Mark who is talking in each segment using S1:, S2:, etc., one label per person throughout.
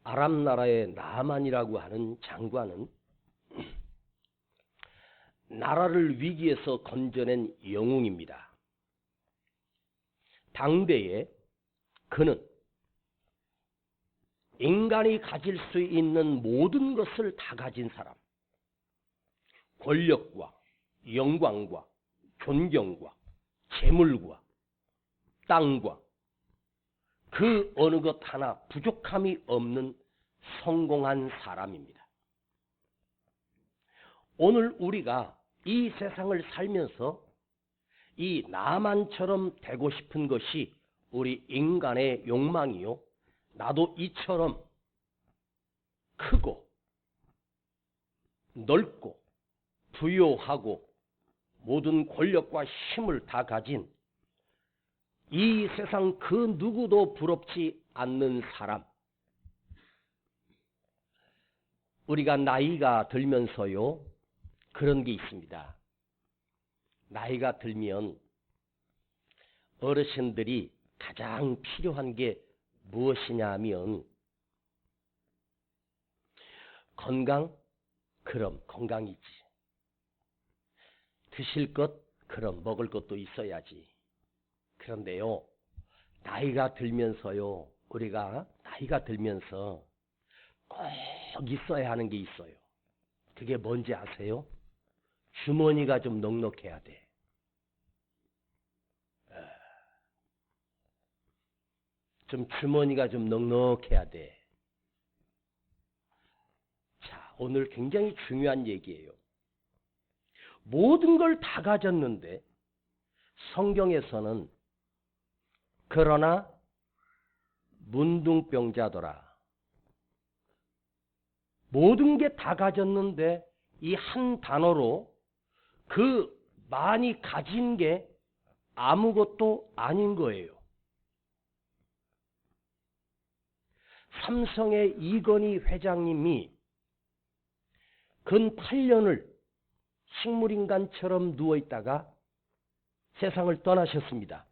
S1: 아랍 나라의 나만이라고 하는 장관은 나라를 위기에서 건져낸 영웅입니다. 당대에 그는 인간이 가질 수 있는 모든 것을 다 가진 사람, 권력과 영광과 존경과 재물과 땅과 그 어느 것 하나 부족함이 없는 성공한 사람입니다. 오늘 우리가 이 세상을 살면서 이 나만처럼 되고 싶은 것이 우리 인간의 욕망이요. 나도 이처럼 크고 넓고 부유하고 모든 권력과 힘을 다 가진 이 세상 그 누구도 부럽지 않는 사람. 우리가 나이가 들면서요, 그런 게 있습니다. 나이가 들면 어르신들이 가장 필요한 게 무엇이냐 하면 건강? 그럼 건강이지. 드실 것? 그럼 먹을 것도 있어야지. 그런데요, 나이가 들면서요, 우리가 나이가 들면서 꼭 있어야 하는 게 있어요. 그게 뭔지 아세요? 주머니가 좀 넉넉해야 돼. 좀 주머니가 좀 넉넉해야 돼. 자, 오늘 굉장히 중요한 얘기예요. 모든 걸 다 가졌는데 성경에서는 그러나 문둥병자더라. 모든 게 다 가졌는데 이 한 단어로 그 많이 가진 게 아무것도 아닌 거예요. 삼성의 이건희 회장님이 근 8년을 식물인간처럼 누워있다가 세상을 떠나셨습니다.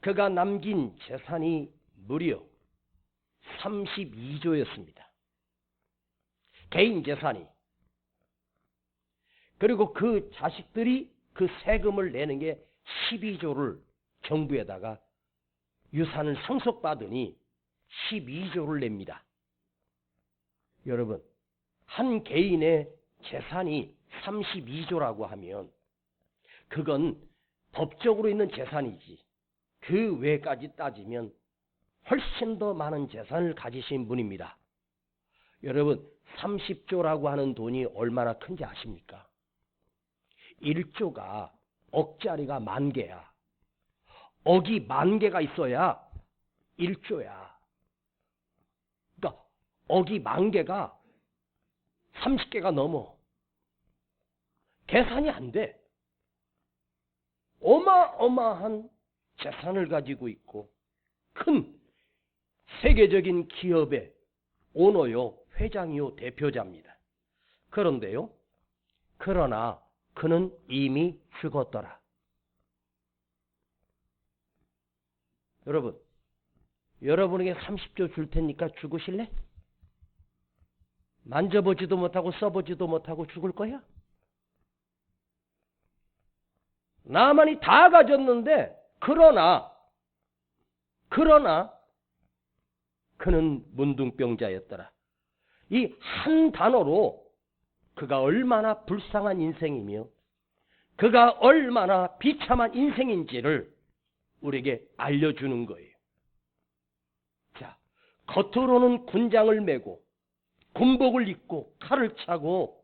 S1: 그가 남긴 재산이 무려 32조였습니다. 개인 재산이. 그리고 그 자식들이 그 세금을 내는 게 12조를 정부에다가 유산을 상속받으니 12조를 냅니다. 여러분, 한 개인의 재산이 32조라고 하면 그건 법적으로 있는 재산이지. 그 외까지 따지면 훨씬 더 많은 재산을 가지신 분입니다. 여러분, 30조라고 하는 돈이 얼마나 큰지 아십니까? 1조가 억짜리가 10,000개야. 억이 10,000개가 있어야 1조야. 그러니까 억이 10,000개가 30개가 넘어. 계산이 안 돼. 어마어마한 재산을 가지고 있고 큰 세계적인 기업의 오너요, 회장이요, 대표자입니다. 그런데요, 그러나 그는 이미 죽었더라. 여러분, 여러분에게 30조 줄 테니까 죽으실래? 만져보지도 못하고 써보지도 못하고 죽을 거야? 나만이 다 가졌는데 그러나 그는 문둥병자였더라. 이 한 단어로 그가 얼마나 불쌍한 인생이며 그가 얼마나 비참한 인생인지를 우리에게 알려주는 거예요. 자, 겉으로는 군장을 메고 군복을 입고 칼을 차고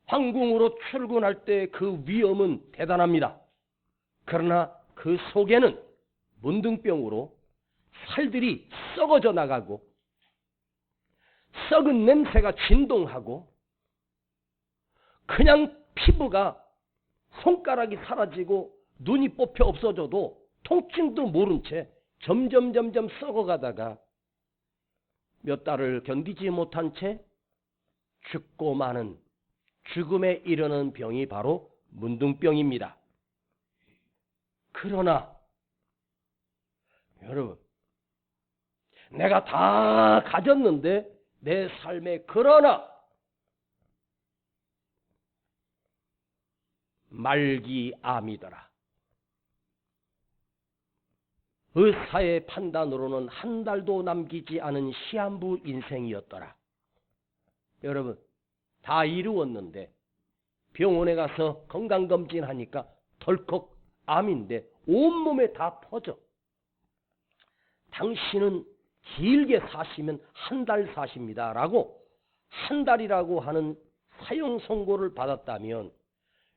S1: 황궁으로 출근할 때 그 위엄은 대단합니다. 그러나 그 속에는 문둥병으로 살들이 썩어져 나가고 썩은 냄새가 진동하고 그냥 피부가 손가락이 사라지고 눈이 뽑혀 없어져도 통증도 모른 채 점점 썩어가다가 몇 달을 견디지 못한 채 죽고 마는 죽음에 이르는 병이 바로 문둥병입니다. 그러나 여러분, 내가 다 가졌는데 내 삶에 그러나 말기암이더라. 의사의 판단으로는 한 달도 남기지 않은 시한부 인생이었더라. 여러분, 다 이루었는데 병원에 가서 건강검진하니까 덜컥 암인데 온몸에 다 퍼져. 당신은 길게 사시면 한 달 사십니다 라고 한 달이라고 하는 사형 선고를 받았다면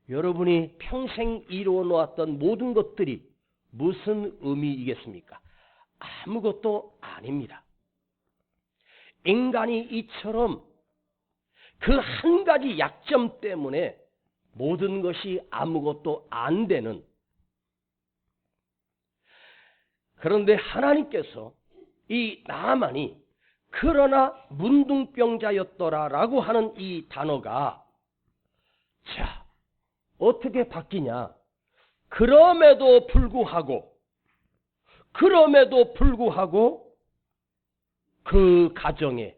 S1: 여러분이 평생 이루어 놓았던 모든 것들이 무슨 의미이겠습니까? 아무것도 아닙니다. 인간이 이처럼 그 한 가지 약점 때문에 모든 것이 아무것도 안 되는, 그런데 하나님께서 이 나만이 그러나 문둥병자였더라라고 하는 이 단어가 자 어떻게 바뀌냐? 그럼에도 불구하고 그 가정에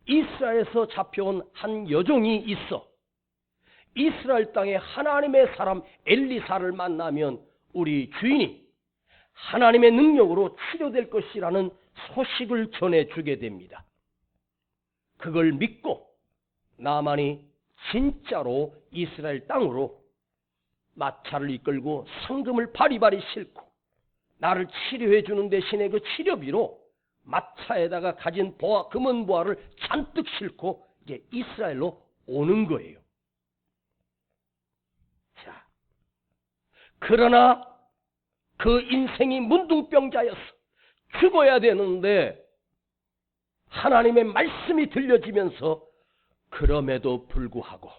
S1: 이스라엘에서 잡혀온 한 여종이 있어. 이스라엘 땅에 하나님의 사람 엘리사를 만나면 우리 주인이 하나님의 능력으로 치료될 것이라는 소식을 전해주게 됩니다. 그걸 믿고 나만이 진짜로 이스라엘 땅으로 마차를 이끌고 상금을 바리바리 싣고 나를 치료해 주는 대신에 그 치료비로 마차에다가 가진 보화, 금은 보화를 잔뜩 싣고 이제 이스라엘로 오는 거예요. 자, 그러나 그 인생이 문둥병자였어. 죽어야 되는데 하나님의 말씀이 들려지면서 그럼에도 불구하고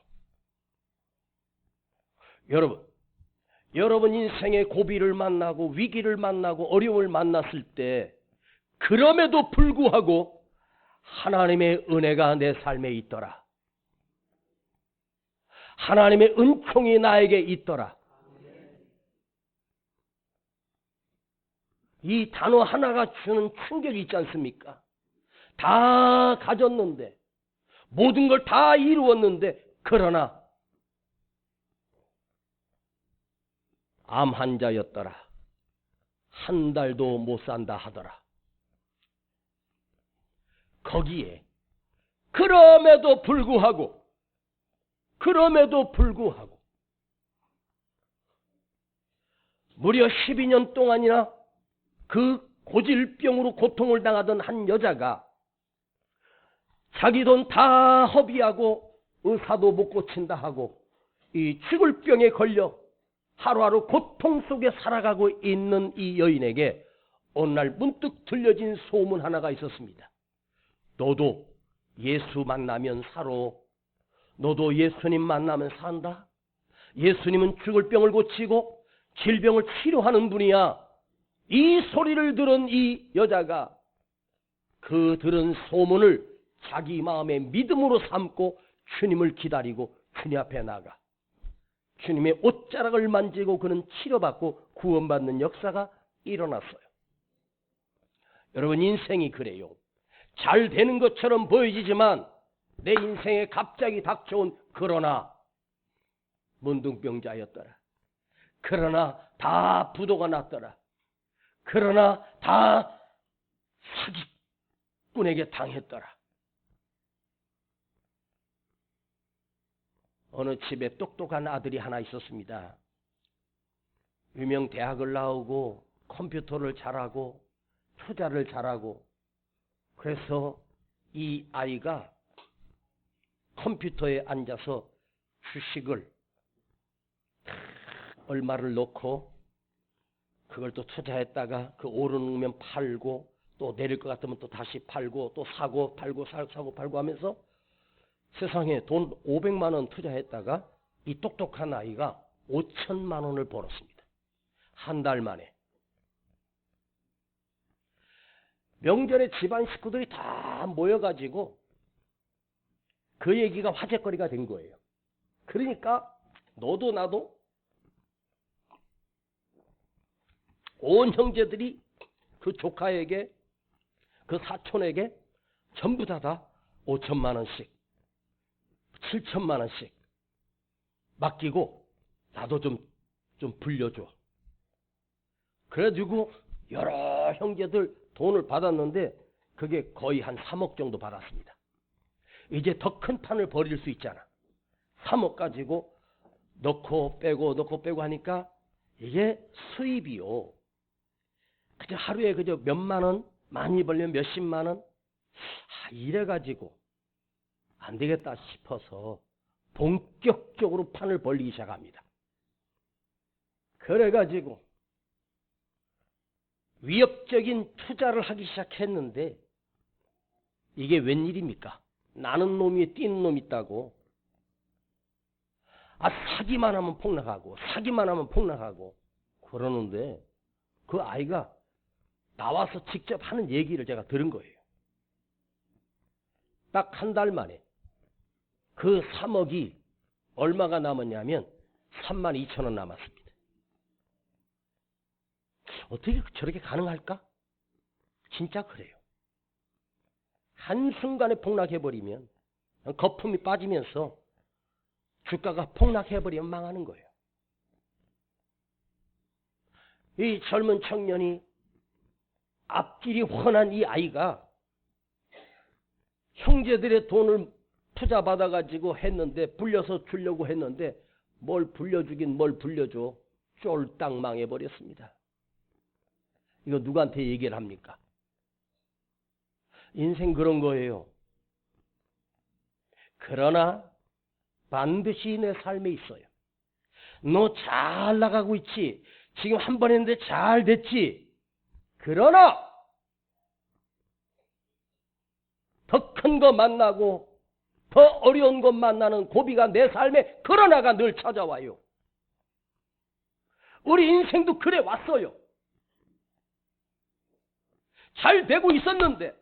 S1: 여러분 인생의 고비를 만나고 위기를 만나고 어려움을 만났을 때 그럼에도 불구하고 하나님의 은혜가 내 삶에 있더라. 하나님의 은총이 나에게 있더라. 이 단어 하나가 주는 충격이 있지 않습니까? 다 가졌는데 모든 걸 다 이루었는데 그러나 암 환자였더라. 한 달도 못 산다 하더라. 거기에 그럼에도 불구하고 무려 12년 동안이나 그 고질병으로 고통을 당하던 한 여자가 자기 돈 다 허비하고 의사도 못 고친다 하고 이 죽을 병에 걸려 하루하루 고통 속에 살아가고 있는 이 여인에게 어느 날 문득 들려진 소문 하나가 있었습니다. 너도 예수 만나면 살아. 너도 예수님 만나면 산다. 예수님은 죽을 병을 고치고 질병을 치료하는 분이야. 이 소리를 들은 이 여자가 그 들은 소문을 자기 마음의 믿음으로 삼고 주님을 기다리고 주님 앞에 나가 주님의 옷자락을 만지고 그는 치료받고 구원받는 역사가 일어났어요. 여러분 인생이 그래요. 잘 되는 것처럼 보여지지만 내 인생에 갑자기 닥쳐온 그러나 문둥병자였더라. 그러나 다 부도가 났더라. 그러나 다 사기꾼에게 당했더라. 어느 집에 똑똑한 아들이 하나 있었습니다. 유명 대학을 나오고 컴퓨터를 잘하고 투자를 잘하고 그래서 이 아이가 컴퓨터에 앉아서 주식을 얼마를 넣고 그걸 또 투자했다가 그 오르면 팔고 또 내릴 것 같으면 또 다시 팔고 또 사고 팔고 사고 팔고 하면서 세상에 돈 500만 원 투자했다가 이 똑똑한 아이가 5천만 원을 벌었습니다. 한 달 만에. 명절에 집안 식구들이 다 모여가지고 그 얘기가 화제거리가 된 거예요. 그러니까 너도 나도 온 형제들이 그 조카에게 그 사촌에게 전부 다 5천만 원씩, 7천만 원씩 맡기고 나도 좀 불려줘. 그래가지고 여러 형제들 돈을 받았는데 그게 거의 한 3억 정도 받았습니다. 이제 더 큰 판을 벌일 수 있잖아. 3억 가지고 넣고 빼고 하니까 이게 수입이요. 그저 하루에 그저 몇만 원, 많이 벌면 몇십만 원. 이래가지고 안 되겠다 싶어서 본격적으로 판을 벌리기 시작합니다. 그래가지고 위협적인 투자를 하기 시작했는데 이게 웬일입니까? 나는 놈이 뛰는 놈 있다고. 사기만 하면 폭락하고 사기만 하면 폭락하고 그러는데 그 아이가 나와서 직접 하는 얘기를 제가 들은 거예요. 딱 한 달 만에 그 3억이 얼마가 남았냐면 3만 2천 원 남았습니다. 어떻게 저렇게 가능할까? 진짜 그래요. 한순간에 폭락해버리면 거품이 빠지면서 주가가 폭락해버리면 망하는 거예요. 이 젊은 청년이 앞길이 훤한 이 아이가 형제들의 돈을 투자 받아가지고 했는데 불려서 주려고 했는데 뭘 불려주긴 뭘 불려줘. 쫄딱 망해버렸습니다. 이거 누구한테 얘기를 합니까? 인생 그런 거예요. 그러나 반드시 내 삶에 있어요. 너 잘 나가고 있지. 지금 한 번 했는데 잘 됐지. 그러나 더 큰 거 만나고 더 어려운 것 만나는 고비가 내 삶에 그러나가 늘 찾아와요. 우리 인생도 그래 왔어요. 잘 되고 있었는데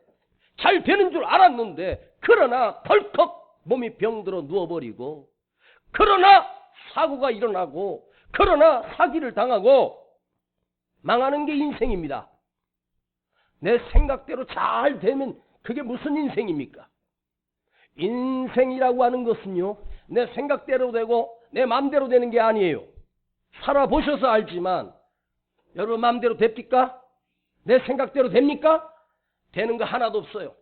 S1: 잘 되는 줄 알았는데 그러나 덜컥 몸이 병들어 누워버리고 그러나 사고가 일어나고 그러나 사기를 당하고 망하는 게 인생입니다. 내 생각대로 잘 되면 그게 무슨 인생입니까? 인생이라고 하는 것은요, 내 생각대로 되고 내 마음대로 되는 게 아니에요. 살아보셔서 알지만 여러분 마음대로 됩니까? 내 생각대로 됩니까? 되는 거 하나도 없어요.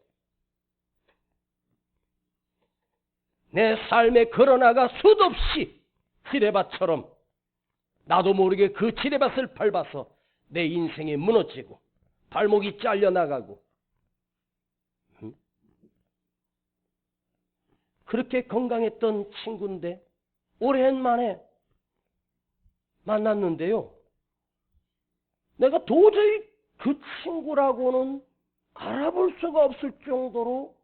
S1: 내 삶에 걸어나가 수도 없이 지뢰밭처럼 나도 모르게 그 지뢰밭을 밟아서 내 인생이 무너지고 발목이 잘려나가고 그렇게 건강했던 친구인데 오랜만에 만났는데요. 내가 도저히 그 친구라고는 알아볼 수가 없을 정도로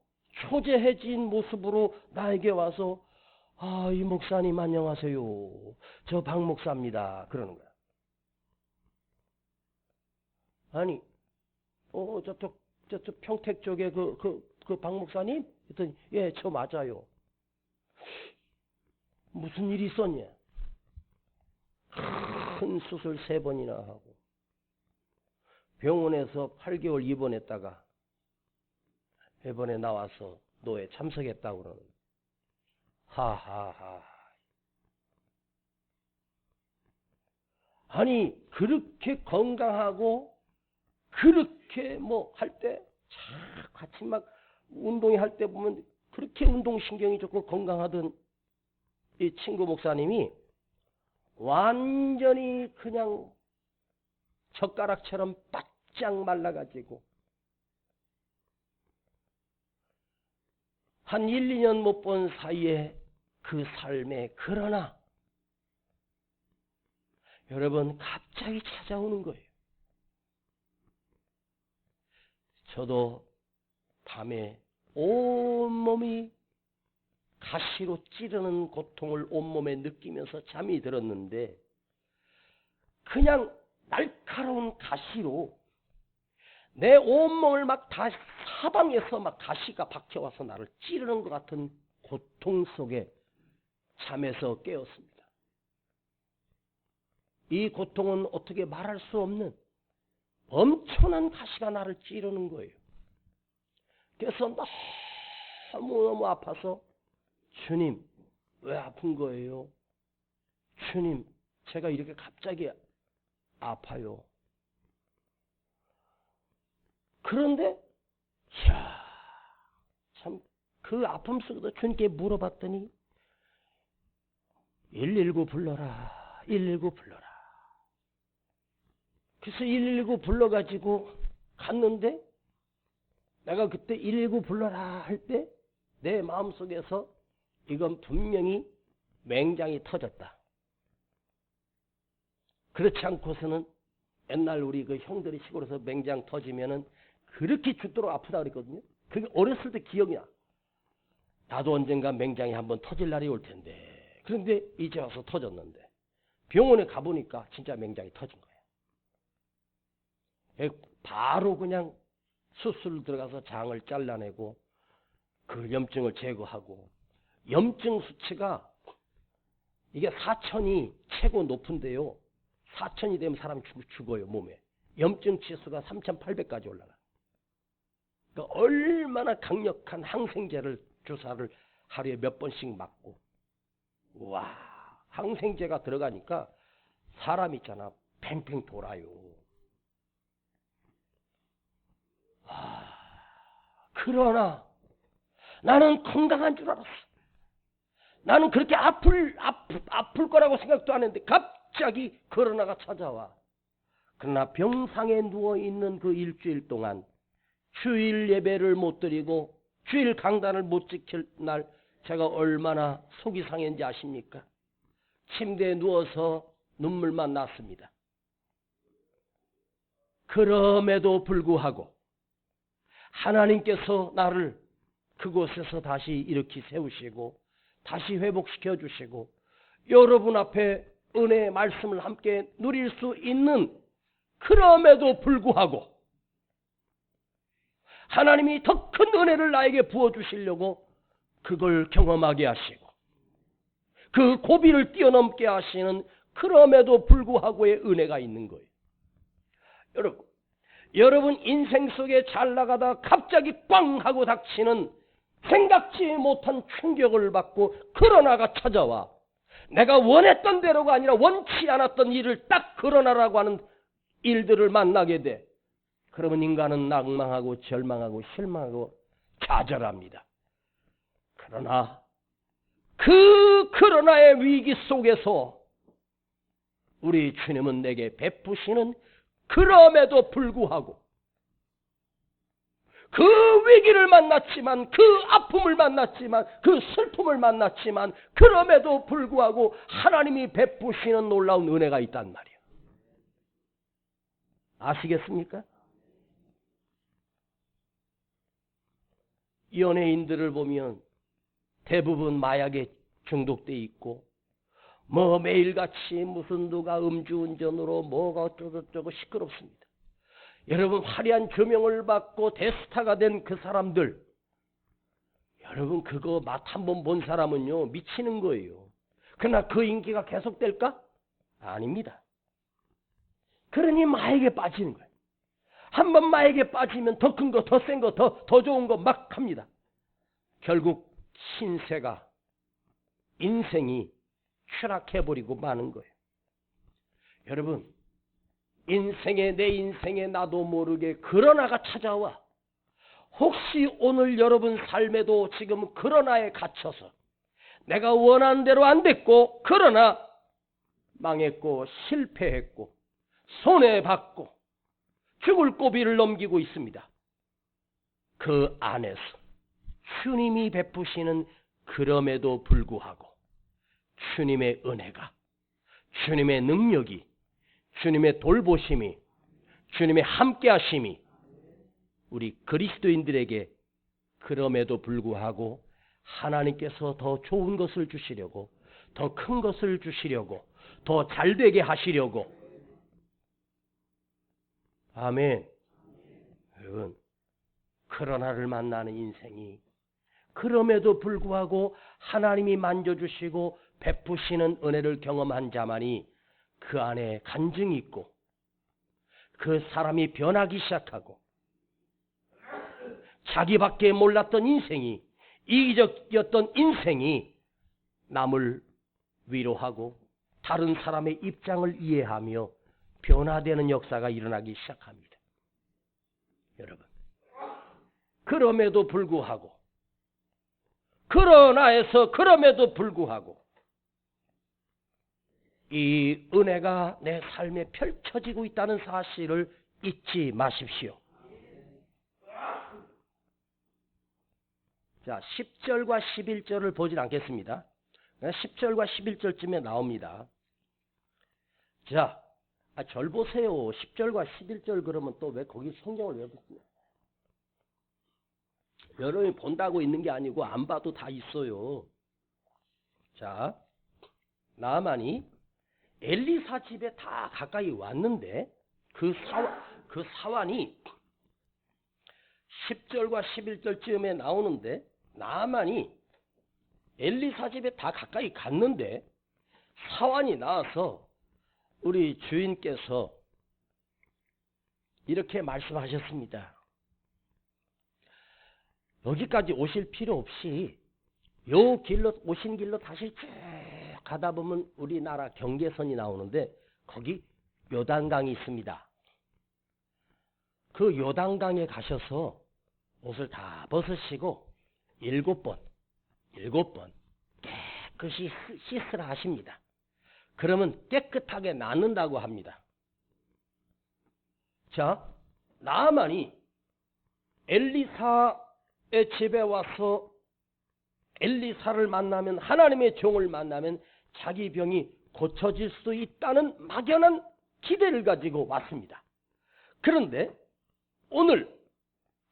S1: 초조해진 모습으로 나에게 와서 이 목사님 안녕하세요. 저 박 목사입니다. 그러는 거야. 아니, 저쪽 평택 쪽에 그 박 목사님? 그랬더니 예, 저 맞아요. 무슨 일이 있었냐? 큰 수술 3번이나 하고 병원에서 8개월 입원했다가 이번에 나와서 노예 참석했다고 그러는. 하하하. 아니 그렇게 건강하고 그렇게 뭐 할 때 같이 막 운동회 할 때 보면 그렇게 운동신경이 좋고 건강하던 이 친구 목사님이 완전히 그냥 젓가락처럼 바짝 말라가지고 한 1, 2년 못 본 사이에 그 삶에 그러나 여러분 갑자기 찾아오는 거예요. 저도 밤에 온몸이 가시로 찌르는 고통을 온몸에 느끼면서 잠이 들었는데 그냥 날카로운 가시로 내 온몸을 막 다 사방에서 막 가시가 박혀와서 나를 찌르는 것 같은 고통 속에 잠에서 깨었습니다. 이 고통은 어떻게 말할 수 없는 엄청난 가시가 나를 찌르는 거예요. 그래서 너무너무 아파서 주님, 왜 아픈 거예요? 주님, 제가 이렇게 갑자기 아파요. 그런데 이야, 참 그 아픔 속에도 주님께 물어봤더니 119 불러라. 119 불러라. 그래서 119 불러가지고 갔는데 내가 그때 119 불러라 할 때 내 마음속에서 이건 분명히 맹장이 터졌다. 그렇지 않고서는 옛날 우리 그 형들이 시골에서 맹장 터지면은 그렇게 죽도록 아프다 그랬거든요. 그게 어렸을 때 기억이 나. 나도 언젠가 맹장이 한번 터질 날이 올 텐데. 그런데 이제 와서 터졌는데 병원에 가보니까 진짜 맹장이 터진 거예요. 바로 그냥 수술 들어가서 장을 잘라내고 그 염증을 제거하고, 염증 수치가 이게 4천이 최고 높은데요. 4천이 되면 사람이 죽어요, 몸에. 염증 지수가 3,800까지 올라가. 그러니까 얼마나 강력한 항생제를 주사를 하루에 몇 번씩 맞고, 와, 항생제가 들어가니까 사람 있잖아, 팽팽 돌아요. 와, 그러나 나는 건강한 줄 알았어. 나는 그렇게 아플 거라고 생각도 안 했는데 갑자기 코로나가 찾아와. 그러나 병상에 누워있는 그 일주일 동안 주일 예배를 못 드리고 주일 강단을 못 지킬 날 제가 얼마나 속이 상했는지 아십니까? 침대에 누워서 눈물만 났습니다. 그럼에도 불구하고 하나님께서 나를 그곳에서 다시 일으키 세우시고 다시 회복시켜 주시고 여러분 앞에 은혜의 말씀을 함께 누릴 수 있는, 그럼에도 불구하고 하나님이 더 큰 은혜를 나에게 부어주시려고 그걸 경험하게 하시고 그 고비를 뛰어넘게 하시는, 그럼에도 불구하고의 은혜가 있는 거예요. 여러분 인생 속에 잘 나가다 갑자기 꽝 하고 닥치는 생각지 못한 충격을 받고 코로나가 찾아와 내가 원했던 대로가 아니라 원치 않았던 일을 딱 코로나라고 하는 일들을 만나게 돼. 그러면 인간은 낭망하고 절망하고 실망하고 좌절합니다. 그러나 그 코로나의 위기 속에서 우리 주님은 내게 베푸시는, 그럼에도 불구하고 그 위기를 만났지만, 그 아픔을 만났지만, 그 슬픔을 만났지만, 그럼에도 불구하고 하나님이 베푸시는 놀라운 은혜가 있단 말이에요. 아시겠습니까? 연예인들을 보면 대부분 마약에 중독돼 있고, 매일같이 무슨 누가 음주운전으로 뭐가 어쩌고저쩌고 시끄럽습니다. 여러분 화려한 조명을 받고 대스타가 된 그 사람들, 여러분 그거 맛 한번 본 사람은요 미치는 거예요. 그러나 그 인기가 계속될까? 아닙니다. 그러니 마약에 빠지는 거예요. 한번 마약에 빠지면 더 큰 거, 더 센 거, 더 좋은 거 막 합니다. 결국 신세가, 인생이 추락해버리고 마는 거예요. 여러분 내 인생에 나도 모르게 코로나가 찾아와. 혹시 오늘 여러분 삶에도 지금 코로나에 갇혀서 내가 원하는 대로 안 됐고, 그러나 망했고 실패했고 손해받고 죽을 고비를 넘기고 있습니다. 그 안에서 주님이 베푸시는, 그럼에도 불구하고 주님의 은혜가, 주님의 능력이, 주님의 돌보심이, 주님의 함께하심이 우리 그리스도인들에게, 그럼에도 불구하고 하나님께서 더 좋은 것을 주시려고, 더 큰 것을 주시려고, 더 잘되게 하시려고. 아멘. 여러분 코로나를 만나는 인생이 그럼에도 불구하고 하나님이 만져주시고 베푸시는 은혜를 경험한 자만이 그 안에 간증이 있고, 그 사람이 변하기 시작하고 자기밖에 몰랐던 인생이, 이기적이었던 인생이 남을 위로하고 다른 사람의 입장을 이해하며 변화되는 역사가 일어나기 시작합니다. 여러분, 그럼에도 불구하고, 그럼에도 불구하고 이 은혜가 내 삶에 펼쳐지고 있다는 사실을 잊지 마십시오. 자, 10절과 11절을 보진 않겠습니다. 10절과 11절쯤에 나옵니다. 자, 절 보세요. 10절과 11절 그러면 또 왜 거기 성경을 왜 보세요? 여러분이 본다고 있는 게 아니고 안 봐도 다 있어요. 자, 나아만이 엘리사 집에 다 가까이 왔는데 그 사환이 10절과 11절쯤에 나오는데 나아만이 엘리사 집에 다 가까이 갔는데 사환이 나와서 우리 주인께서 이렇게 말씀하셨습니다. 여기까지 오실 필요 없이 요 길로 오신 길로 다시 쭉 가다 보면 우리나라 경계선이 나오는데 거기 요단강이 있습니다. 그 요단강에 가셔서 옷을 다 벗으시고 7번 깨끗이 씻으라 하십니다. 그러면 깨끗하게 낫는다고 합니다. 자, 나아만이 엘리사의 집에 와서 엘리사를 만나면, 하나님의 종을 만나면 자기 병이 고쳐질 수 있다는 막연한 기대를 가지고 왔습니다. 그런데 오늘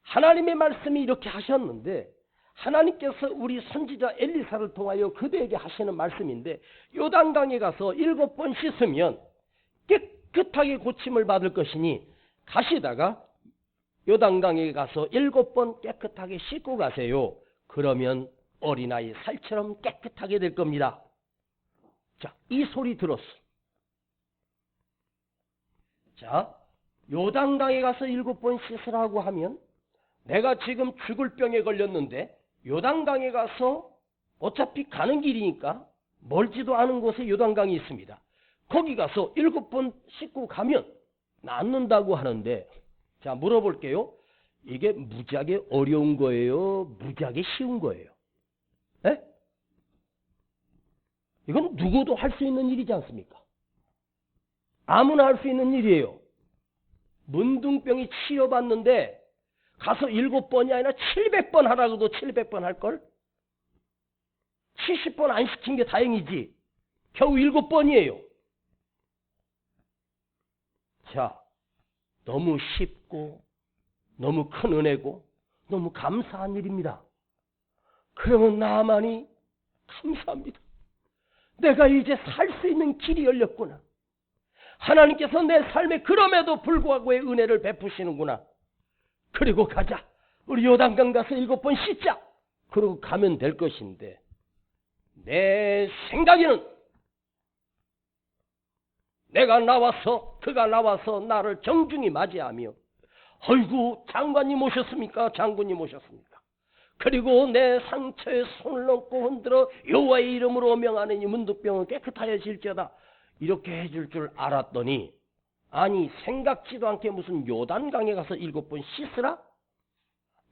S1: 하나님의 말씀이 이렇게 하셨는데 하나님께서 우리 선지자 엘리사를 통하여 그대에게 하시는 말씀인데 요단강에 가서 7번 씻으면 깨끗하게 고침을 받을 것이니 가시다가 요단강에 가서 7번 깨끗하게 씻고 가세요. 그러면 어린아이 살처럼 깨끗하게 될 겁니다. 자, 이 소리 들었어. 자, 요단강에 가서 7번 씻으라고 하면 내가 지금 죽을 병에 걸렸는데 요단강에 가서 어차피 가는 길이니까 멀지도 않은 곳에 요단강이 있습니다. 거기 가서 7번 씻고 가면 낫는다고 하는데, 자, 물어볼게요. 이게 무지하게 어려운 거예요? 무지하게 쉬운 거예요? 에? 이건 누구도 할 수 있는 일이지 않습니까? 아무나 할 수 있는 일이에요. 문둥병이 치료받는데 가서 7번이 아니라 700번 하라고도 700번 할걸? 70번 안 시킨 게 다행이지. 겨우 7번이에요. 자, 너무 쉽고 너무 큰 은혜고 너무 감사한 일입니다. 그러면 나만이 감사합니다. 내가 이제 살 수 있는 길이 열렸구나. 하나님께서 내 삶에 그럼에도 불구하고의 은혜를 베푸시는구나. 그리고 가자. 우리 요단강 가서 7번 씻자. 그러고 가면 될 것인데 내 생각에는 그가 나와서 나를 정중히 맞이하며 어이구 장관님 오셨습니까? 장군님 오셨습니까? 그리고 내 상처에 손을 넣고 흔들어 여호와의 이름으로 명하는 이 문둥병은 깨끗하여질지어다. 이렇게 해줄 줄 알았더니 아니 생각지도 않게 무슨 요단강에 가서 7번 씻으라?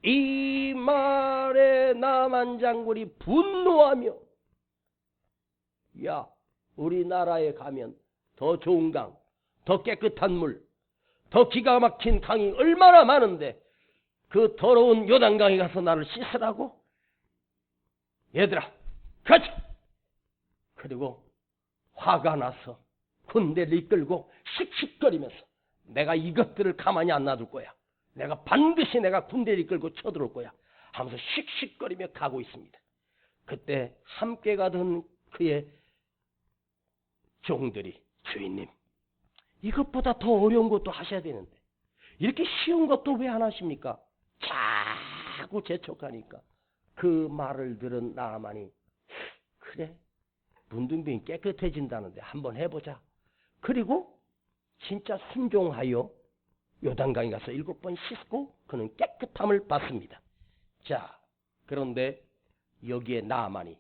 S1: 이 말에 나만 장군이 분노하며 야 우리나라에 가면 더 좋은 강, 더 깨끗한 물, 더 기가 막힌 강이 얼마나 많은데 그 더러운 요단강에 가서 나를 씻으라고? 얘들아 가자. 그리고 화가 나서 군대를 이끌고 씩씩거리면서 내가 이것들을 가만히 안 놔둘 거야. 내가 반드시 군대를 이끌고 쳐들어올 거야 하면서 씩씩거리며 가고 있습니다. 그때 함께 가던 그의 종들이 주인님 이것보다 더 어려운 것도 하셔야 되는데 이렇게 쉬운 것도 왜 안 하십니까? 자꾸 재촉하니까 그 말을 들은 나아만이 그래 문둥병이 깨끗해진다는데 한번 해보자. 그리고 진짜 순종하여 요단강에 가서 7번 씻고 그는 깨끗함을 받습니다. 자, 그런데 여기에 나만이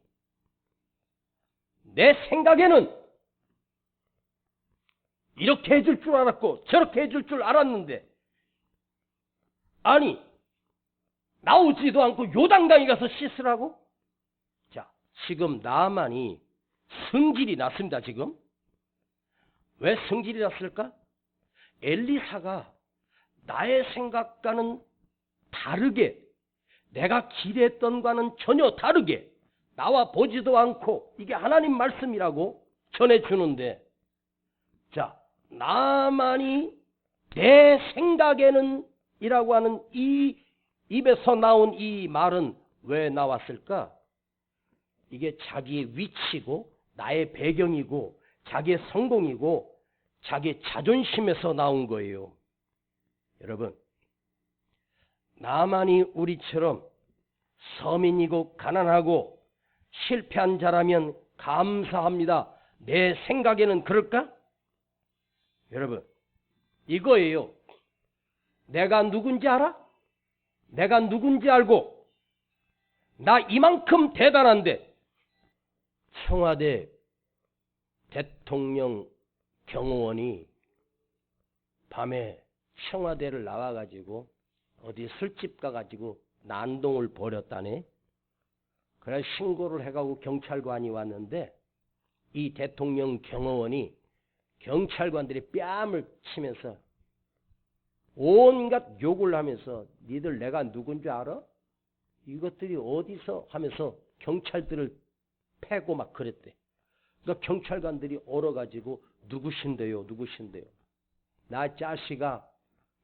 S1: 내 생각에는 이렇게 해줄 줄 알았고 저렇게 해줄 줄 알았는데 아니 나오지도 않고 요단강에 가서 씻으라고? 자, 지금 나만이 성질이 났습니다. 지금 왜 성질이 났을까? 엘리사가 나의 생각과는 다르게 내가 기대했던과는 전혀 다르게 나와 보지도 않고 이게 하나님 말씀이라고 전해주는데 자, 나만이 내 생각에는 이라고 하는 이 입에서 나온 이 말은 왜 나왔을까? 이게 자기의 위치고 나의 배경이고 자기의 성공이고 자기의 자존심에서 나온 거예요. 여러분, 나만이 우리처럼 서민이고 가난하고 실패한 자라면 감사합니다. 내 생각에는 그럴까? 여러분, 이거예요. 내가 누군지 알아? 내가 누군지 알고 나 이만큼 대단한데 청와대 대통령 경호원이 밤에 청와대를 나와가지고 어디 술집 가가지고 난동을 벌였다네. 그래 신고를 해가고 경찰관이 왔는데 이 대통령 경호원이 경찰관들이 뺨을 치면서 온갖 욕을 하면서 니들 내가 누군지 알아? 이것들이 어디서 하면서 경찰들을 패고 막 그랬대. 그러니까 경찰관들이 얼어가지고 누구신데요? 누구신데요? 나 자식아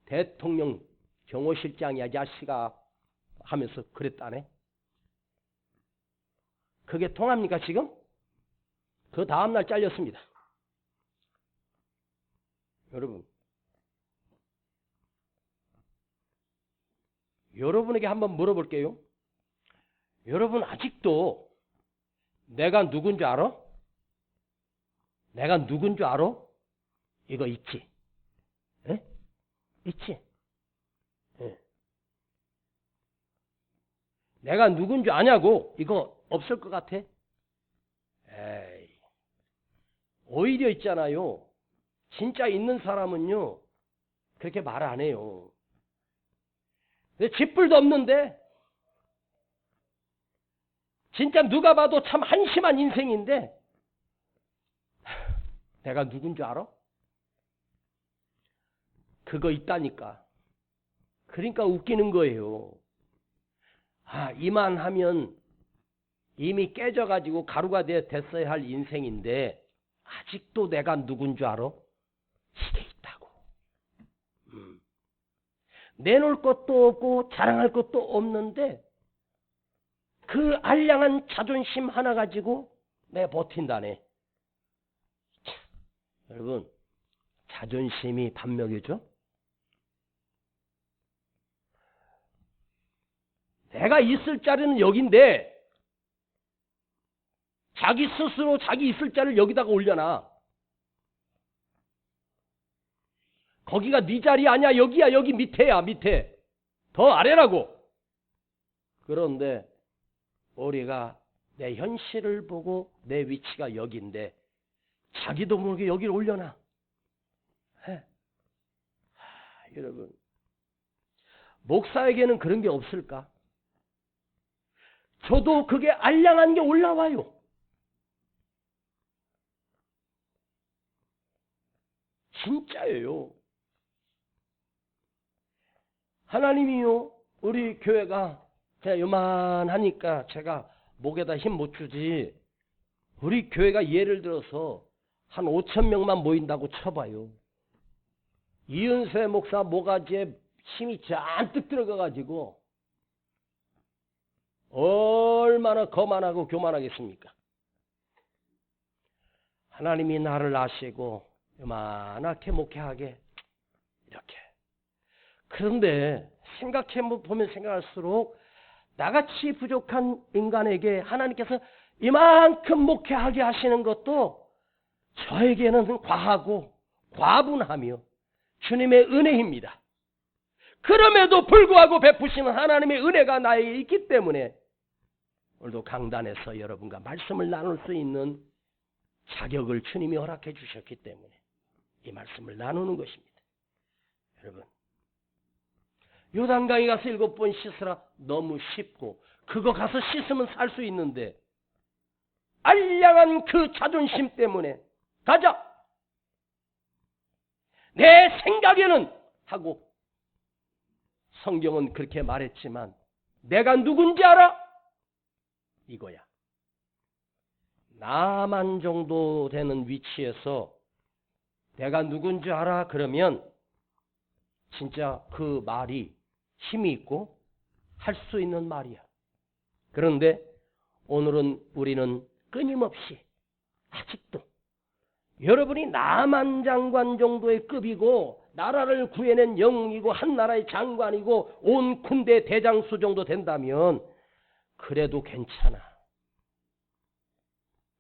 S1: 대통령 경호실장이야 자식아 하면서 그랬다네. 그게 통합니까 지금? 그 다음날 잘렸습니다. 여러분, 여러분에게 한번 물어볼게요. 여러분 아직도 내가 누군지 알아? 내가 누군지 알아? 이거 있지? 에? 있지? 에. 내가 누군지 아냐고? 이거 없을 것 같아? 에이, 오히려 있잖아요. 진짜 있는 사람은요 그렇게 말 안 해요. 쥐뿔도 없는데 진짜 누가 봐도 참 한심한 인생인데 내가 누군지 알아? 그거 있다니까. 그러니까 웃기는 거예요. 아, 이만하면 이미 깨져가지고 가루가 됐어야 할 인생인데 아직도 내가 누군지 알아? 이게 있다고. 내놓을 것도 없고 자랑할 것도 없는데 그 알량한 자존심 하나 가지고 내가 버틴다네. 여러분, 자존심이 반명이죠? 내가 있을 자리는 여긴데 자기 스스로 자기 있을 자리를 여기다가 올려놔. 거기가 네 자리 아니야. 여기야. 여기 밑에야. 밑에. 더 아래라고. 그런데 우리가 내 현실을 보고 내 위치가 여기인데 자기도 모르게 여기를 올려놔. 여러분, 목사에게는 그런 게 없을까? 저도 그게 알량한 게 올라와요. 진짜예요. 하나님이요, 우리 교회가 제가 요만하니까 제가 목에다 힘 못 주지. 우리 교회가 예를 들어서 한 5,000명만 모인다고 쳐봐요. 이은세 목사 모가지에 힘이 잔뜩 들어가가지고 얼마나 거만하고 교만하겠습니까? 하나님이 나를 아시고 요만하게 목회하게 이렇게. 그런데 생각해보면 생각할수록 나같이 부족한 인간에게 하나님께서 이만큼 목회하게 하시는 것도 저에게는 과하고 과분하며 주님의 은혜입니다. 그럼에도 불구하고 베푸시는 하나님의 은혜가 나에게 있기 때문에 오늘도 강단에서 여러분과 말씀을 나눌 수 있는 자격을 주님이 허락해 주셨기 때문에 이 말씀을 나누는 것입니다. 여러분, 요단강에 가서 7번 씻으라 너무 쉽고 그거 가서 씻으면 살 수 있는데 알량한 그 자존심 때문에 가자! 내 생각에는 하고 성경은 그렇게 말했지만 내가 누군지 알아? 이거야. 나만 정도 되는 위치에서 내가 누군지 알아? 그러면 진짜 그 말이 힘이 있고 할 수 있는 말이야. 그런데 오늘은 우리는 끊임없이 아직도 여러분이 나만 장관 정도의 급이고 나라를 구해낸 영웅이고 한 나라의 장관이고 온 군대 대장수 정도 된다면 그래도 괜찮아.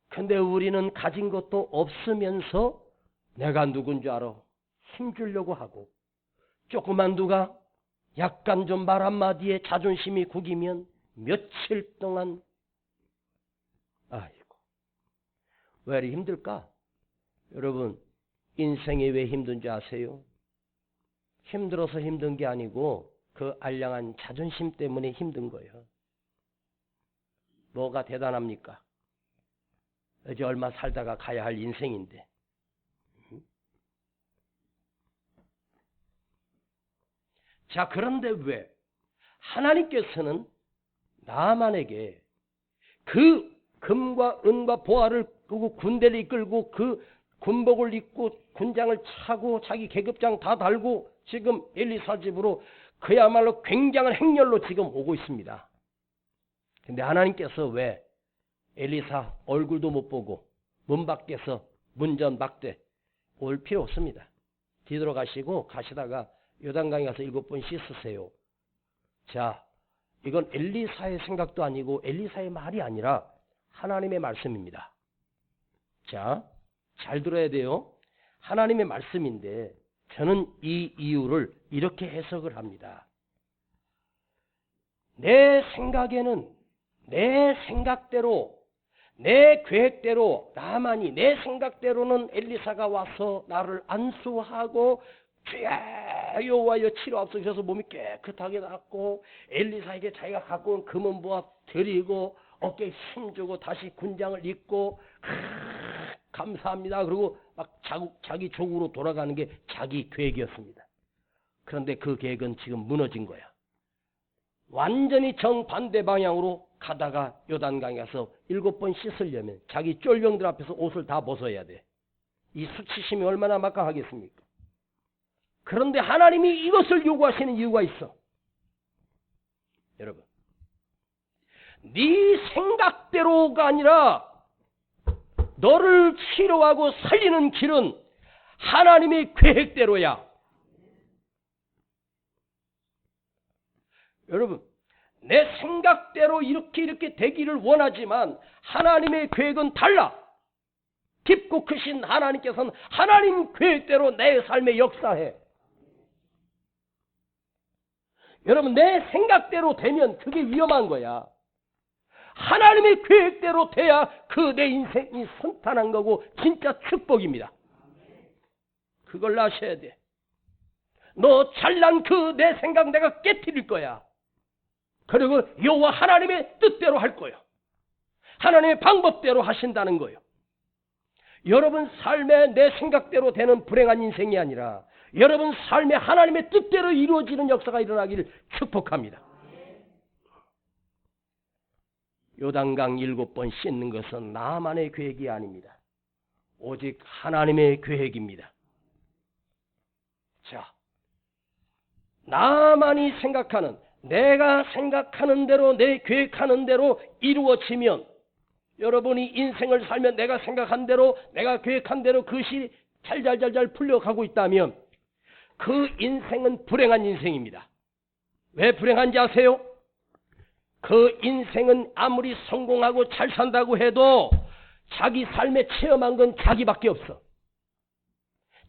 S1: 근데 우리는 가진 것도 없으면서 내가 누군지 알아 힘주려고 하고 조그만 누가 약간 좀 말 한마디에 자존심이 구기면 며칠 동안 아이고 왜 이리 힘들까? 여러분 인생이 왜 힘든지 아세요? 힘들어서 힘든 게 아니고 그 알량한 자존심 때문에 힘든 거예요. 뭐가 대단합니까? 이제 얼마 살다가 가야 할 인생인데. 자, 그런데 왜 하나님께서는 나만에게 그 금과 은과 보화를 끄고 군대를 이끌고 그 군복을 입고 군장을 차고 자기 계급장 다 달고 지금 엘리사 집으로 그야말로 굉장한 행렬로 지금 오고 있습니다. 근데 하나님께서 왜 엘리사 얼굴도 못 보고 문 밖에서 문전 막대 올 필요 없습니다. 뒤돌아가시고 가시다가 요단강에 가서 7번 씻으세요. 자, 이건 엘리사의 생각도 아니고 엘리사의 말이 아니라 하나님의 말씀입니다. 자, 잘 들어야 돼요. 하나님의 말씀인데 저는 이 이유를 이렇게 해석을 합니다. 내 생각에는 내 생각대로 내 계획대로 나만이 내 생각대로는 엘리사가 와서 나를 안수하고 주야 여호와여 치료하옵소서 몸이 깨끗하게 낫고 엘리사에게 자기가 갖고 온 금은 보화 드리고 어깨에 힘주고 다시 군장을 입고 감사합니다. 그리고 막 자기 족으로 돌아가는 게 자기 계획이었습니다. 그런데 그 계획은 지금 무너진 거야. 완전히 정반대 방향으로 가다가 요단강에 가서 7번 씻으려면 자기 쫄병들 앞에서 옷을 다 벗어야 돼. 이 수치심이 얼마나 막강하겠습니까? 그런데 하나님이 이것을 요구하시는 이유가 있어. 여러분, 네 생각대로가 아니라 너를 치료하고 살리는 길은 하나님의 계획대로야. 여러분, 내 생각대로 이렇게 되기를 원하지만 하나님의 계획은 달라. 깊고 크신 하나님께서는 하나님 계획대로 내 삶에 역사해. 여러분, 내 생각대로 되면 그게 위험한 거야. 하나님의 계획대로 돼야 그 내 인생이 선탄한 거고 진짜 축복입니다. 그걸 아셔야 돼. 너 잘난 그 내 생각 내가 깨트릴 거야. 그리고 여호와 하나님의 뜻대로 할 거예요. 하나님의 방법대로 하신다는 거예요. 여러분 삶에 내 생각대로 되는 불행한 인생이 아니라 여러분 삶에 하나님의 뜻대로 이루어지는 역사가 일어나기를 축복합니다. 요단강 7번 씻는 것은 나만의 계획이 아닙니다. 오직 하나님의 계획입니다. 자, 나만이 생각하는 내가 생각하는 대로 내 계획하는 대로 이루어지면 여러분이 인생을 살면 내가 생각한 대로 내가 계획한 대로 그것이 잘 풀려가고 있다면 그 인생은 불행한 인생입니다. 왜 불행한지 아세요? 그 인생은 아무리 성공하고 잘 산다고 해도 자기 삶에 체험한 건 자기밖에 없어.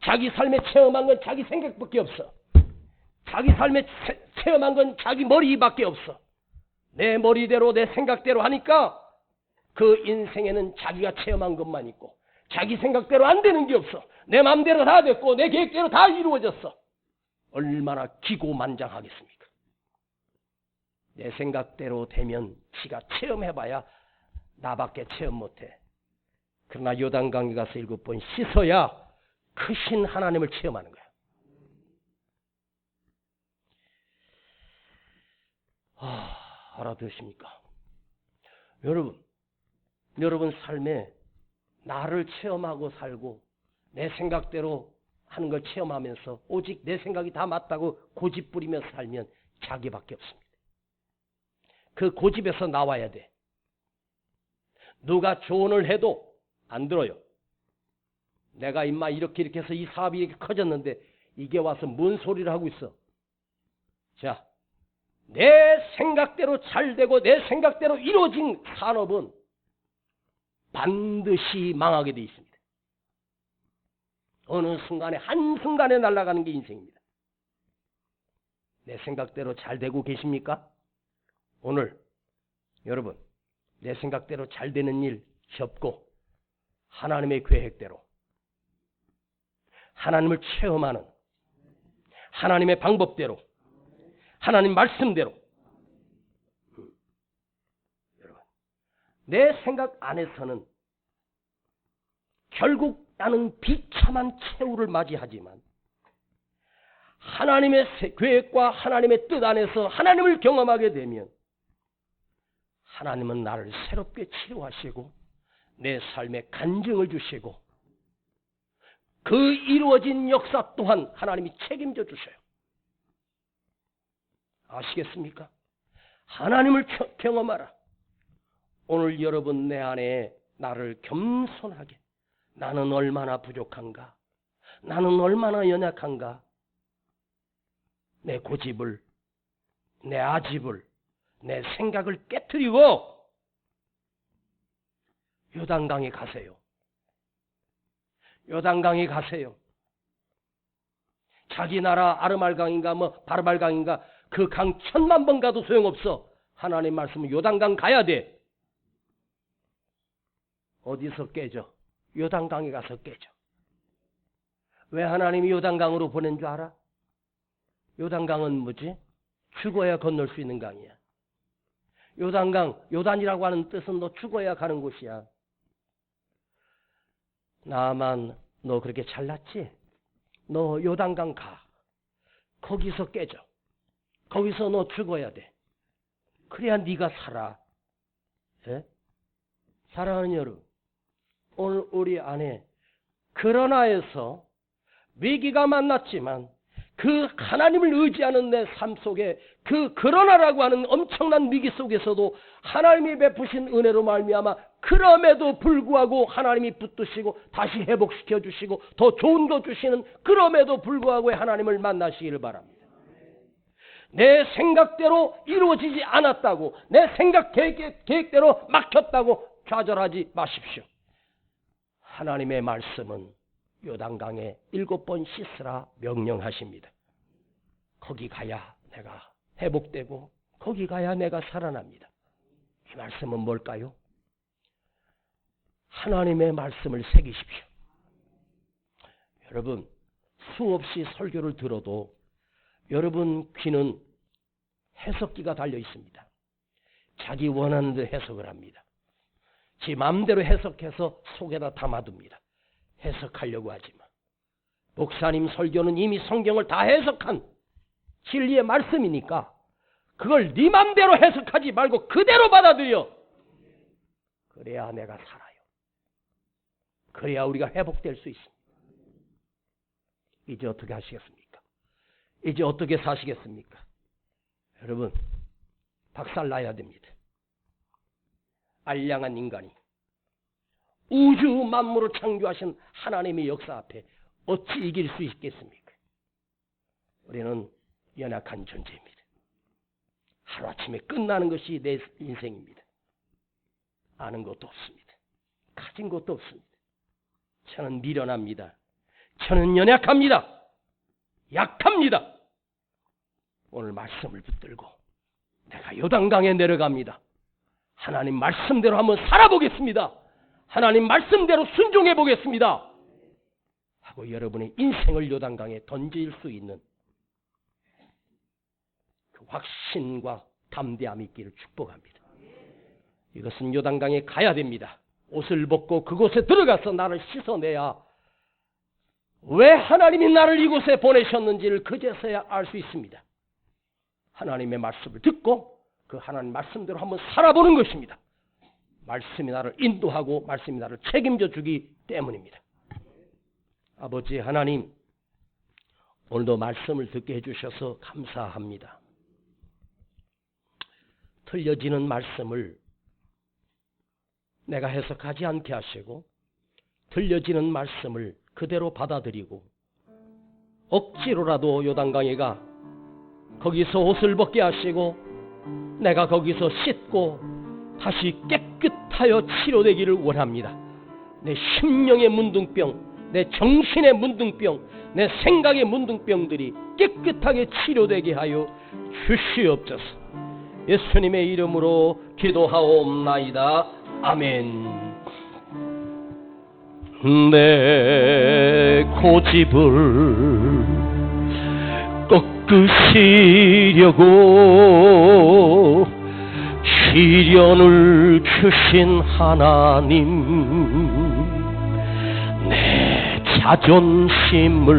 S1: 자기 삶에 체험한 건 자기 생각밖에 없어. 자기 삶에 체험한 건 자기 머리밖에 없어. 내 머리대로 내 생각대로 하니까 그 인생에는 자기가 체험한 것만 있고 자기 생각대로 안 되는 게 없어. 내 마음대로 다 됐고 내 계획대로 다 이루어졌어. 얼마나 기고만장하겠습니까? 내 생각대로 되면 지가 체험해봐야 나밖에 체험 못해. 그러나 요단강에 가서 7번 씻어야 크신 하나님을 체험하는 거야. 알아두십니까? 여러분 삶에 나를 체험하고 살고 내 생각대로 하는 걸 체험하면서 오직 내 생각이 다 맞다고 고집 부리면서 살면 자기밖에 없습니다. 그 고집에서 나와야 돼. 누가 조언을 해도 안 들어요. 내가 임마 이렇게 해서 이 사업이 이렇게 커졌는데 이게 와서 뭔 소리를 하고 있어. 자, 내 생각대로 잘 되고 내 생각대로 이루어진 산업은 반드시 망하게 돼 있습니다. 어느 순간에 한순간에 날아가는 게 인생입니다. 내 생각대로 잘 되고 계십니까? 오늘 여러분 내 생각대로 잘 되는 일 접고 하나님의 계획대로 하나님을 체험하는 하나님의 방법대로 하나님 말씀대로 여러분 내 생각 안에서는 결국 나는 비참한 최후를 맞이하지만 하나님의 계획과 하나님의 뜻 안에서 하나님을 경험하게 되면 하나님은 나를 새롭게 치료하시고 내 삶에 간증을 주시고 그 이루어진 역사 또한 하나님이 책임져 주셔요. 아시겠습니까? 하나님을 경험하라. 오늘 여러분 내 안에 나를 겸손하게 나는 얼마나 부족한가? 나는 얼마나 연약한가? 내 고집을, 내 아집을, 내 생각을 깨트리고 요단강에 가세요. 요단강에 가세요. 자기 나라 아르말강인가 바르말강인가 그 강 1000만 번 가도 소용없어. 하나님 말씀은 요단강 가야 돼. 어디서 깨져? 요단강에 가서 깨져. 왜 하나님이 요단강으로 보낸 줄 알아? 요단강은 뭐지? 죽어야 건널 수 있는 강이야. 요단강, 요단이라고 하는 뜻은 너 죽어야 가는 곳이야. 나만 너 그렇게 잘났지? 너 요단강 가. 거기서 깨져. 거기서 너 죽어야 돼. 그래야 네가 살아. 예? 사랑하는 여러분, 오늘 우리 안에 그러나에서 위기가 만났지만 그 하나님을 의지하는 내 삶 속에 그 그러나라고 하는 엄청난 위기 속에서도 하나님이 베푸신 은혜로 말미암아 그럼에도 불구하고 하나님이 붙드시고 다시 회복시켜 주시고 더 좋은 거 주시는 그럼에도 불구하고 하나님을 만나시기를 바랍니다. 내 생각대로 이루어지지 않았다고 내 생각 계획대로 막혔다고 좌절하지 마십시오. 하나님의 말씀은 요단강에 7번 씻으라 명령하십니다. 거기 가야 내가 회복되고 거기 가야 내가 살아납니다. 이 말씀은 뭘까요? 하나님의 말씀을 새기십시오. 여러분 수없이 설교를 들어도 여러분 귀는 해석기가 달려 있습니다. 자기 원하는 대로 해석을 합니다. 지 마음대로 해석해서 속에다 담아둡니다. 해석하려고 하지만 목사님 설교는 이미 성경을 다 해석한 진리의 말씀이니까 그걸 네 맘대로 해석하지 말고 그대로 받아들여. 그래야 내가 살아요. 그래야 우리가 회복될 수 있습니다. 이제 어떻게 하시겠습니까? 이제 어떻게 사시겠습니까? 여러분 박살나야 됩니다. 알량한 인간이 우주 만물을 창조하신 하나님의 역사 앞에 어찌 이길 수 있겠습니까? 우리는 연약한 존재입니다. 하루아침에 끝나는 것이 내 인생입니다. 아는 것도 없습니다. 가진 것도 없습니다. 저는 미련합니다. 저는 연약합니다. 약합니다. 오늘 말씀을 붙들고 내가 요단강에 내려갑니다. 하나님 말씀대로 한번 살아보겠습니다. 하나님 말씀대로 순종해 보겠습니다. 하고 여러분의 인생을 요단강에 던질 수 있는 그 확신과 담대함이 있기를 축복합니다. 이것은 요단강에 가야 됩니다. 옷을 벗고 그곳에 들어가서 나를 씻어내야 왜 하나님이 나를 이곳에 보내셨는지를 그제서야 알 수 있습니다. 하나님의 말씀을 듣고 그 하나님 말씀대로 한번 살아보는 것입니다. 말씀이 나를 인도하고 말씀이 나를 책임져 주기 때문입니다. 아버지 하나님, 오늘도 말씀을 듣게 해주셔서 감사합니다. 틀려지는 말씀을 내가 해석하지 않게 하시고 들려지는 말씀을 그대로 받아들이고 억지로라도 요단강에 가 거기서 옷을 벗게 하시고 내가 거기서 씻고 다시 깨끗하여 치료되기를 원합니다. 내 심령의 문둥병, 내 정신의 문둥병, 내 생각의 문둥병들이 깨끗하게 치료되게 하여 주시옵소서. 예수님의 이름으로 기도하옵나이다. 아멘. 내 고집을 꺾으시려고 시련을 주신 하나님, 내 자존심을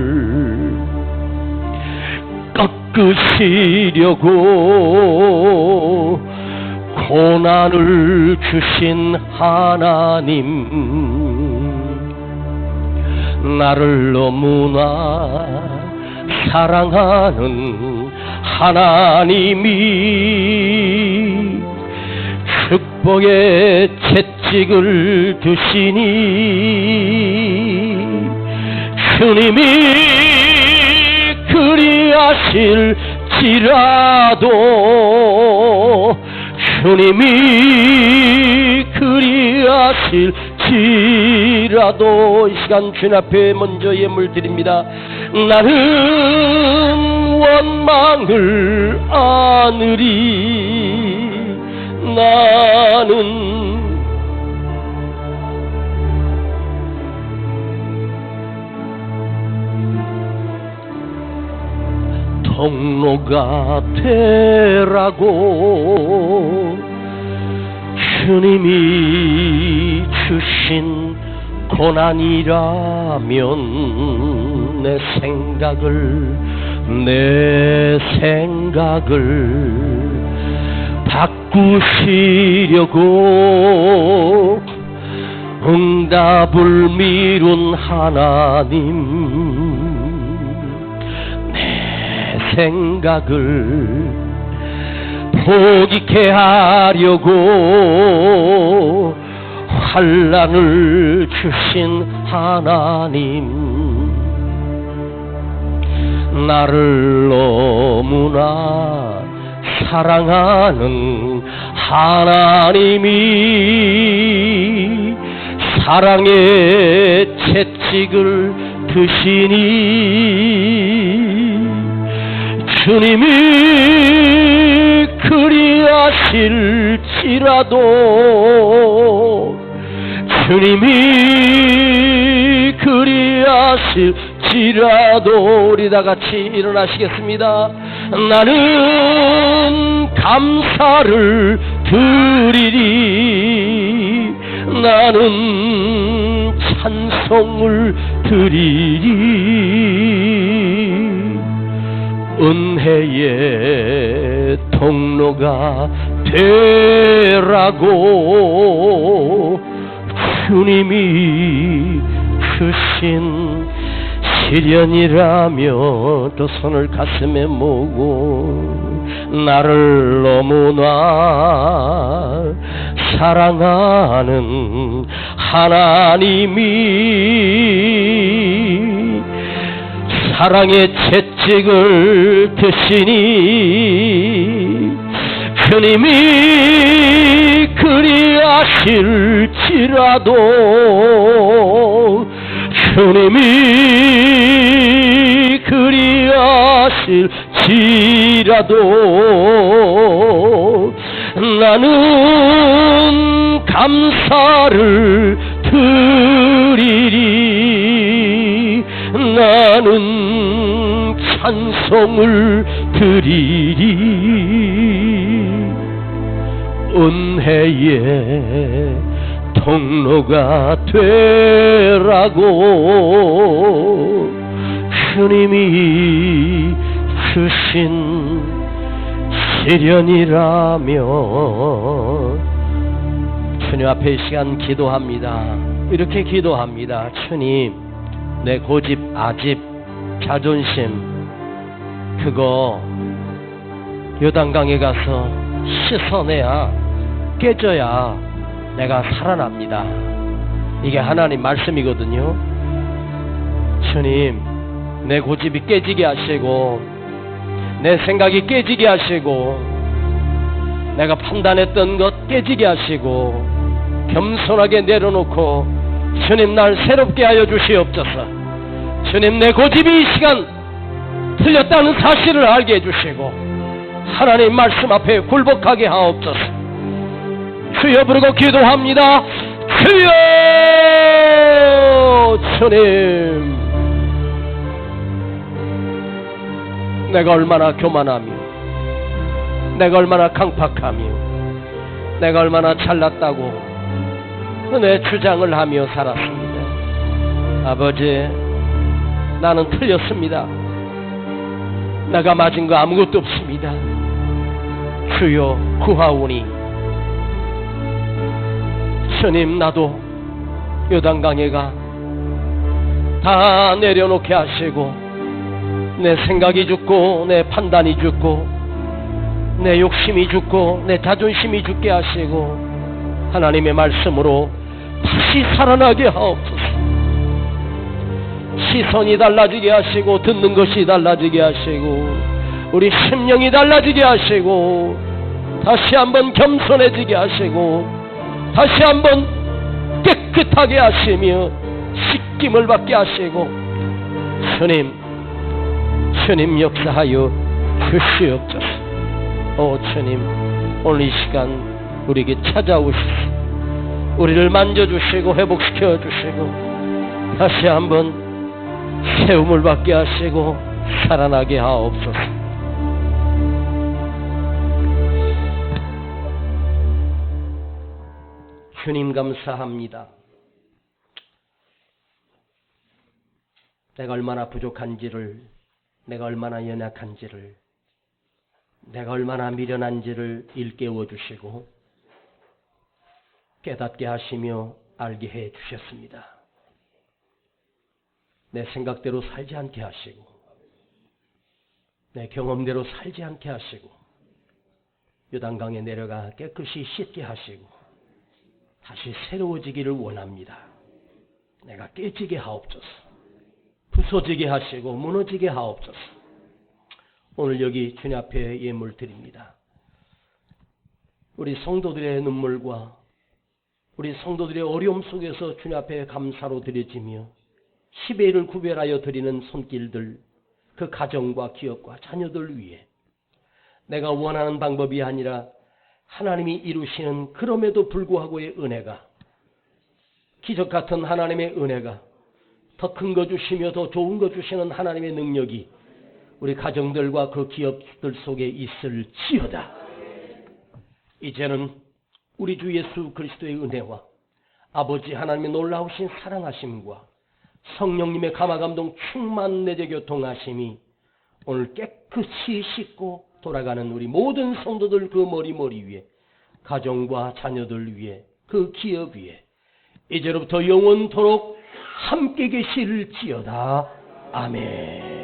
S1: 꺾으시려고 고난을 주신 하나님, 나를 너무나 사랑하는 하나님이 축복의 채찍을 두시니 주님이 그리하실지라도, 주님이 그리하실지라도 이 시간 주님 앞에 먼저 예물 드립니다. 나는 원망을 안으리. 나는 통로가 되라고 주님이 주신 고난이라면 내 생각을 바꾸시려고 응답을 미룬 하나님, 내 생각을 포기케 하려고 환난을 주신 하나님, 나를 너무나 사랑하는 하나님이 사랑의 채찍을 드시니 주님이 그리하실지라도, 주님이 그리하실지라도 우리 다같이 일어나시겠습니다. 나는 감사를 드리리, 나는 찬송을 드리리. 은혜의 통로가 되라고 주님이 주신 시련이라며 또 손을 가슴에 모으고 나를 너무나 사랑하는 하나님이 사랑의 채찍을 드시니 주님이 그리하실지라도, 주님이 할지라도 나는 감사를 드리리. 나는 찬송을 드리리. 은혜의 통로가 되라고 주님이 주신 시련이라며 주님 앞에 이 시간 기도합니다. 이렇게 기도합니다. 주님, 내 고집, 아집, 자존심 그거 요단강에 가서 씻어내야, 깨져야 내가 살아납니다. 이게 하나님 말씀이거든요. 주님, 내 고집이 깨지게 하시고 내 생각이 깨지게 하시고 내가 판단했던 것 깨지게 하시고 겸손하게 내려놓고 주님 날 새롭게 하여 주시옵소서. 주님, 내 고집이 이 시간 틀렸다는 사실을 알게 해주시고 하나님 말씀 앞에 굴복하게 하옵소서. 주여 부르고 기도합니다. 주여! 주님, 내가 얼마나 교만하며 내가 얼마나 강팍하며 내가 얼마나 잘났다고 내 주장을 하며 살았습니다. 아버지, 나는 틀렸습니다. 내가 맞은 거 아무것도 없습니다. 주여 구하오니 주님, 나도 요단강에 가 다 내려놓게 하시고 내 생각이 죽고 내 판단이 죽고 내 욕심이 죽고 내 자존심이 죽게 하시고 하나님의 말씀으로 다시 살아나게 하옵소서. 시선이 달라지게 하시고 듣는 것이 달라지게 하시고 우리 심령이 달라지게 하시고 다시 한번 겸손해지게 하시고 다시 한번 깨끗하게 하시며 씻김을 받게 하시고 주님 역사하여 주시옵소서. 오 주님, 오늘 이 시간 우리에게 찾아오시소. 우리를 만져주시고 회복시켜 주시고 다시 한번 세움을 받게 하시고 살아나게 하옵소서. 주님 감사합니다. 내가 얼마나 부족한지를, 내가 얼마나 연약한지를, 내가 얼마나 미련한지를 일깨워 주시고 깨닫게 하시며 알게 해 주셨습니다. 내 생각대로 살지 않게 하시고 내 경험대로 살지 않게 하시고 요단강에 내려가 깨끗이 씻게 하시고 다시 새로워지기를 원합니다. 내가 깨지게 하옵소서. 부서지게 하시고 무너지게 하옵소서. 오늘 여기 주님 앞에 예물 드립니다. 우리 성도들의 눈물과 우리 성도들의 어려움 속에서 주님 앞에 감사로 드려지며 10의 1을 구별하여 드리는 손길들, 그 가정과 기업과 자녀들 위해 내가 원하는 방법이 아니라 하나님이 이루시는 그럼에도 불구하고의 은혜가, 기적 같은 하나님의 은혜가, 더 큰 거 주시며 더 좋은 거 주시는 하나님의 능력이 우리 가정들과 그 기업들 속에 있을지어다. 이제는 우리 주 예수 그리스도의 은혜와 아버지 하나님의 놀라우신 사랑하심과 성령님의 감화감동 충만 내재 교통하심이 오늘 깨끗이 씻고 돌아가는 우리 모든 성도들 그 머리 위에, 가정과 자녀들 위에, 그 기업 위에 이제로부터 영원토록 함께 계실지어다. 아멘.